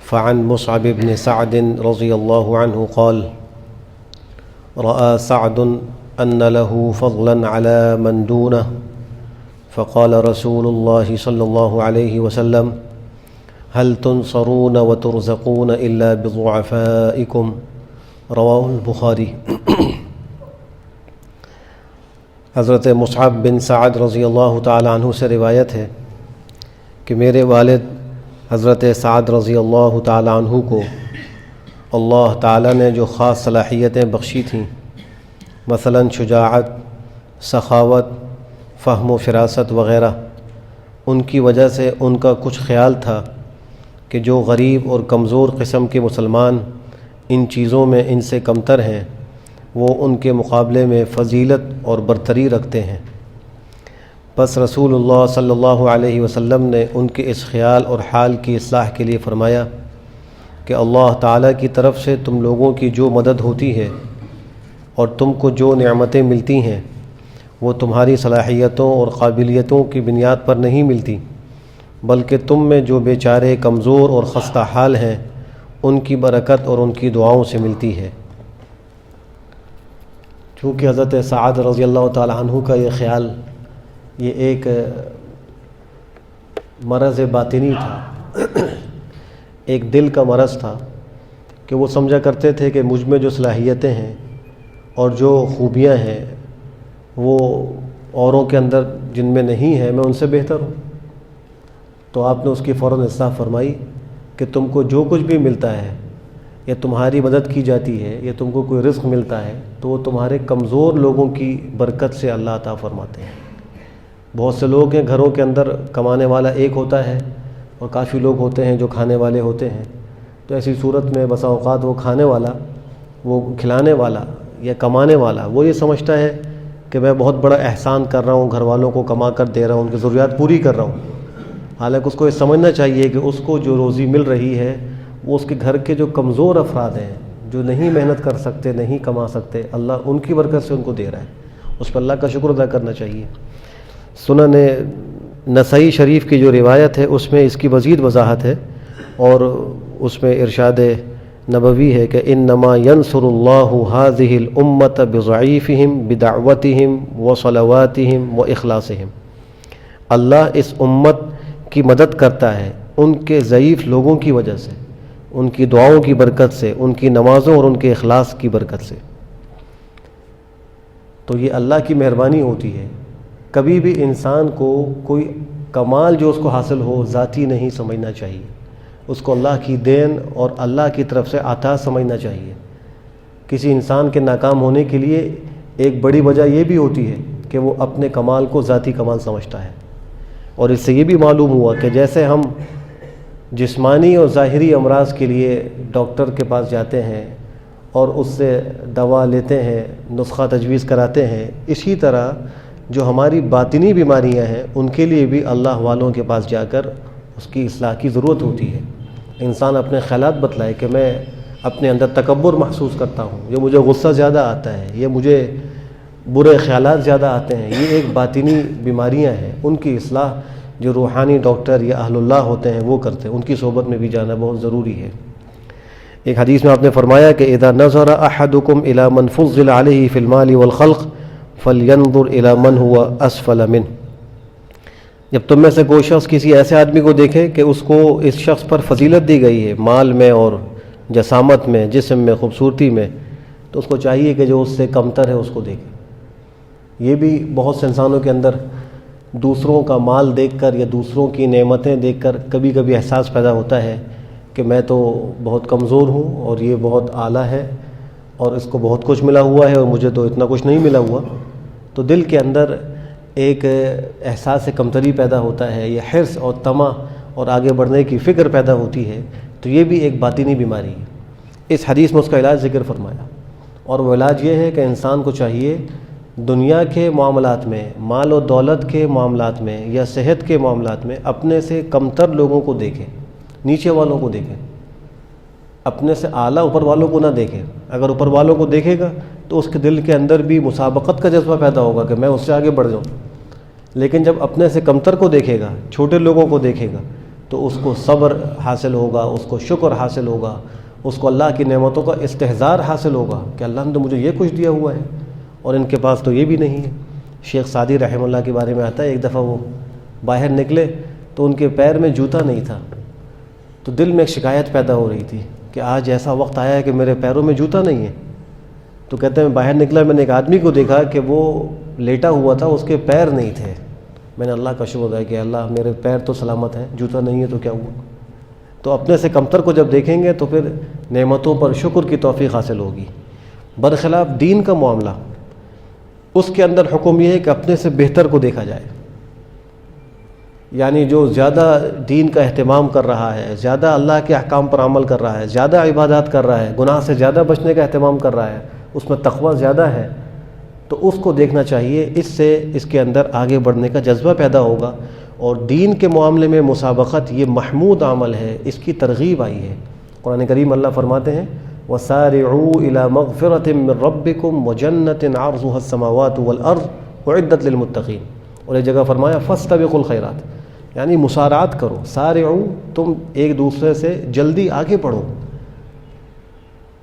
فعن مصعب بن سعد رضي الله عنه قال رأى سعد أن له فضلا على من دونه فقال رسول الله صلى الله عليه وسلم هل تنصرون وترزقون إلا بضعفائكم رواه البخاری۔ حضرت مصعب بن سعد رضی اللہ تعالی عنہ سے روایت ہے کہ میرے والد حضرت سعد رضی اللہ تعالی عنہ کو اللہ تعالی نے جو خاص صلاحیتیں بخشی تھیں، مثلاً شجاعت، سخاوت، فہم و فراست وغیرہ، ان کی وجہ سے ان کا کچھ خیال تھا کہ جو غریب اور کمزور قسم کے مسلمان ان چیزوں میں ان سے کمتر ہیں، وہ ان کے مقابلے میں فضیلت اور برتری رکھتے ہیں۔ بس رسول اللہ صلی اللہ علیہ وسلم نے ان کے اس خیال اور حال کی اصلاح کے لیے فرمایا کہ اللہ تعالیٰ کی طرف سے تم لوگوں کی جو مدد ہوتی ہے اور تم کو جو نعمتیں ملتی ہیں، وہ تمہاری صلاحیتوں اور قابلیتوں کی بنیاد پر نہیں ملتی، بلکہ تم میں جو بیچارے کمزور اور خستہ حال ہیں ان کی برکت اور ان کی دعاؤں سے ملتی ہے۔ چونکہ حضرت سعد رضی اللہ تعالی عنہ کا یہ خیال، یہ ایک مرض باطنی تھا، ایک دل کا مرض تھا کہ وہ سمجھا کرتے تھے کہ مجھ میں جو صلاحیتیں ہیں اور جو خوبیاں ہیں وہ اوروں کے اندر جن میں نہیں ہے میں ان سے بہتر ہوں۔ تو آپ نے اس کی فوراً اصلاح فرمائی کہ تم کو جو کچھ بھی ملتا ہے یا تمہاری مدد کی جاتی ہے یا تم کو کوئی رزق ملتا ہے تو وہ تمہارے کمزور لوگوں کی برکت سے اللہ عطا فرماتے ہیں۔ بہت سے لوگ ہیں گھروں کے اندر کمانے والا ایک ہوتا ہے اور کافی لوگ ہوتے ہیں جو کھانے والے ہوتے ہیں، تو ایسی صورت میں بسا اوقات وہ کھانے والا، وہ کھلانے والا یا کمانے والا، وہ یہ سمجھتا ہے کہ میں بہت بڑا احسان کر رہا ہوں، گھر والوں کو کما کر دے رہا ہوں، ان کی ضروریات پوری کر رہا ہوں۔ حالانکہ اس کو یہ سمجھنا چاہیے کہ اس کو جو روزی مل رہی ہے وہ اس کے گھر کے جو کمزور افراد ہیں، جو نہیں محنت کر سکتے، نہیں کما سکتے، اللہ ان کی برکت سے ان کو دے رہا ہے، اس پر اللہ کا شکر ادا کرنا چاہیے۔ سنن نسائی شریف کی جو روایت ہے اس میں اس کی مزید وضاحت ہے، اور اس میں ارشاد نبوی ہے کہ انما ینصر اللہ هذه الامۃ بضعیفہم بدعوتہم وصلواتہم واخلاصہم۔ اللہ اس امت کی مدد کرتا ہے ان کے ضعیف لوگوں کی وجہ سے، ان کی دعاؤں کی برکت سے، ان کی نمازوں اور ان کے اخلاص کی برکت سے۔ تو یہ اللہ کی مہربانی ہوتی ہے۔ کبھی بھی انسان کو کوئی کمال جو اس کو حاصل ہو ذاتی نہیں سمجھنا چاہیے، اس کو اللہ کی دین اور اللہ کی طرف سے عطا سمجھنا چاہیے۔ کسی انسان کے ناکام ہونے کے لیے ایک بڑی وجہ یہ بھی ہوتی ہے کہ وہ اپنے کمال کو ذاتی کمال سمجھتا ہے، اور اس سے یہ بھی معلوم ہوا کہ جیسے ہم جسمانی اور ظاہری امراض کے لیے ڈاکٹر کے پاس جاتے ہیں اور اس سے دوا لیتے ہیں، نسخہ تجویز کراتے ہیں، اسی طرح جو ہماری باطنی بیماریاں ہیں ان کے لیے بھی اللہ والوں کے پاس جا کر اس کی اصلاح کی ضرورت ہوتی ہے۔ انسان اپنے خیالات بتلائے کہ میں اپنے اندر تکبر محسوس کرتا ہوں، یہ مجھے غصہ زیادہ آتا ہے، یہ مجھے برے خیالات زیادہ آتے ہیں، یہ ایک باطنی بیماریاں ہیں، ان کی اصلاح جو روحانی ڈاکٹر یا اہل اللہ ہوتے ہیں وہ کرتے ہیں، ان کی صحبت میں بھی جانا بہت ضروری ہے۔ ایک حدیث میں آپ نے فرمایا کہ اذا نظر احدکم الى من فضل علیہ فی المال والخلق فلینظر الى من هو اسفل منہ۔ جب تم میں سے کوئی شخص کسی ایسے آدمی کو دیکھے کہ اس کو اس شخص پر فضیلت دی گئی ہے، مال میں اور جسامت میں، جسم میں، خوبصورتی میں، تو اس کو چاہیے کہ جو اس سے کمتر ہے اس کو دیکھے۔ یہ بھی بہت سے انسانوں کے اندر دوسروں کا مال دیکھ کر یا دوسروں کی نعمتیں دیکھ کر کبھی کبھی احساس پیدا ہوتا ہے کہ میں تو بہت کمزور ہوں اور یہ بہت اعلیٰ ہے اور اس کو بہت کچھ ملا ہوا ہے اور مجھے تو اتنا کچھ نہیں ملا ہوا، تو دل کے اندر ایک احساس کمتری پیدا ہوتا ہے، یہ حرص اور طمع اور آگے بڑھنے کی فکر پیدا ہوتی ہے، تو یہ بھی ایک باطنی بیماری ہے۔ اس حدیث میں اس کا علاج ذکر فرمایا، اور وہ علاج یہ ہے کہ انسان کو چاہیے دنیا کے معاملات میں، مال و دولت کے معاملات میں یا صحت کے معاملات میں اپنے سے کمتر لوگوں کو دیکھیں، نیچے والوں کو دیکھیں، اپنے سے اعلیٰ اوپر والوں کو نہ دیکھیں۔ اگر اوپر والوں کو دیکھے گا تو اس کے دل کے اندر بھی مسابقت کا جذبہ پیدا ہوگا کہ میں اس سے آگے بڑھ جاؤں، لیکن جب اپنے سے کمتر کو دیکھے گا، چھوٹے لوگوں کو دیکھے گا، تو اس کو صبر حاصل ہوگا، اس کو شکر حاصل ہوگا، اس کو اللہ کی نعمتوں کا استحضار حاصل ہوگا کہ اللہ نے تو مجھے یہ کچھ دیا ہوا ہے اور ان کے پاس تو یہ بھی نہیں ہے۔ شیخ سعدی رحمہ اللہ کے بارے میں آتا ہے، ایک دفعہ وہ باہر نکلے تو ان کے پیر میں جوتا نہیں تھا، تو دل میں ایک شکایت پیدا ہو رہی تھی کہ آج ایسا وقت آیا ہے کہ میرے پیروں میں جوتا نہیں ہے۔ تو کہتے ہیں میں باہر نکلا، میں نے ایک آدمی کو دیکھا کہ وہ لیٹا ہوا تھا، اس کے پیر نہیں تھے۔ میں نے اللہ کا شکر ادا کہ اللہ میرے پیر تو سلامت ہیں، جوتا نہیں ہے تو کیا ہوا۔ تو اپنے سے کمتر کو جب دیکھیں گے تو پھر نعمتوں پر شکر کی توفیق حاصل ہوگی۔ برخلاف دین کا معاملہ، اس کے اندر حکم یہ ہے کہ اپنے سے بہتر کو دیکھا جائے، یعنی جو زیادہ دین کا اہتمام کر رہا ہے، زیادہ اللہ کے احکام پر عمل کر رہا ہے، زیادہ عبادات کر رہا ہے، گناہ سے زیادہ بچنے کا اہتمام کر رہا ہے، اس میں تقوی زیادہ ہے، تو اس کو دیکھنا چاہیے۔ اس سے اس کے اندر آگے بڑھنے کا جذبہ پیدا ہوگا۔ اور دین کے معاملے میں مسابقت یہ محمود عمل ہے، اس کی ترغیب آئی ہے۔ قرآن کریم اللہ فرماتے ہیں وَسَارِعُوا إِلَى مَغْفِرَةٍ مِّن رَبِّكُمْ وَجَنَّةٍ عَرْضُهَا السَّمَاوَاتُ وَالْأَرْضُ أُعِدَّتْ لِلْمُتَّقِينَ۔ اور ایک جگہ فرمایا فَاسْتَبِقُوا الْخَيْرَاتِ، یعنی مسارعات کرو، سارعوا، تم ایک دوسرے سے جلدی آگے بڑھو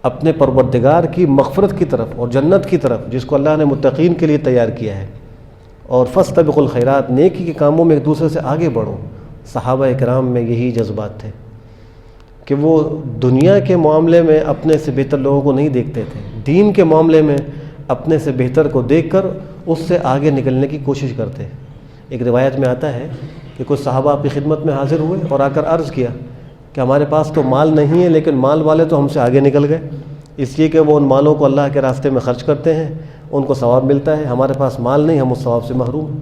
اپنے پروردگار کی مغفرت کی طرف اور جنت کی طرف، جس کو اللہ نے متقین کے لیے تیار کیا ہے۔ اور فاستبقوا الخیرات، نیکی کے کاموں میں ایک دوسرے سے آگے بڑھو۔ صحابہ کرام میں یہی جذبات تھے کہ وہ دنیا کے معاملے میں اپنے سے بہتر لوگوں کو نہیں دیکھتے تھے، دین کے معاملے میں اپنے سے بہتر کو دیکھ کر اس سے آگے نکلنے کی کوشش کرتے۔ ایک روایت میں آتا ہے کہ کچھ صحابہ آپ کی خدمت میں حاضر ہوئے اور آ کر عرض کیا کہ ہمارے پاس تو مال نہیں ہے، لیکن مال والے تو ہم سے آگے نکل گئے، اس لیے کہ وہ ان مالوں کو اللہ کے راستے میں خرچ کرتے ہیں، ان کو ثواب ملتا ہے، ہمارے پاس مال نہیں، ہم اس ثواب سے محروم ہیں۔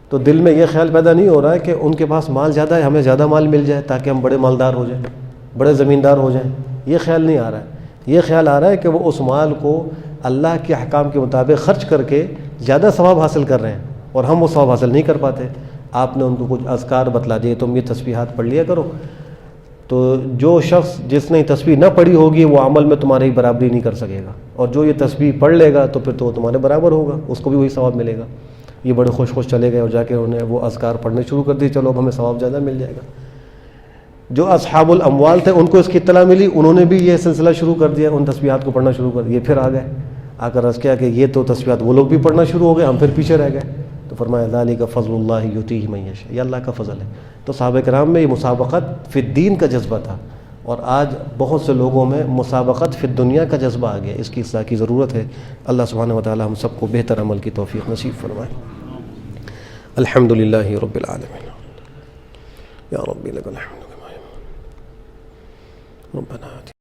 تو دل میں یہ خیال پیدا نہیں ہو رہا ہے کہ ان کے پاس مال زیادہ ہے، ہمیں زیادہ مال مل جائے تاکہ ہم بڑے مالدار ہو جائیں، بڑے زمیندار ہو جائیں، یہ خیال نہیں آ رہا ہے۔ یہ خیال آ رہا ہے کہ وہ اس مال کو اللہ کے احکام کے مطابق خرچ کر کے زیادہ ثواب حاصل کر رہے ہیں اور ہم وہ ثواب حاصل نہیں کر پاتے۔ آپ نے ان کو کچھ اذکار بتلا دیے، تم یہ تسبیحات پڑھ لیا کرو، تو جو شخص جس نے تسبیح نہ پڑھی ہوگی وہ عمل میں تمہاری برابری نہیں کر سکے گا، اور جو یہ تسبیح پڑھ لے گا تو پھر تو وہ تمہارے برابر ہوگا، اس کو بھی وہی ثواب ملے گا۔ یہ بڑے خوش خوش چلے گئے اور جا کے انہیں وہ اذکار پڑھنے شروع کر دی، چلو اب ہمیں ثواب زیادہ مل جائے گا۔ جو اصحاب الاموال تھے ان کو اس کی اطلاع ملی، انہوں نے بھی یہ سلسلہ شروع کر دیا، ان تسبیحات کو پڑھنا شروع کر دیا، پھر آ گئے، آ کر عرض کیا کہ یہ تو تسبیحات وہ لوگ بھی پڑھنا شروع ہو گئے، ہم پھر پیچھے رہ گئے۔ تو فرمایا ذالک فضل اللہ یؤتیہ من یشاء، یہ اللہ کا فضل ہے۔ تو صحابہ کرام میں یہ مسابقت فی الدین کا جذبہ تھا، اور آج بہت سے لوگوں میں مسابقت فی الدنیا کا جذبہ آ گیا۔ اس کی اصلاح کی ضرورت ہے۔ اللہ سبحانہ و تعالی ہم سب کو بہتر عمل کی توفیق نصیب فرمائے۔ الحمد للہ رب العالمین، یا رب لک الحمد کما ربنا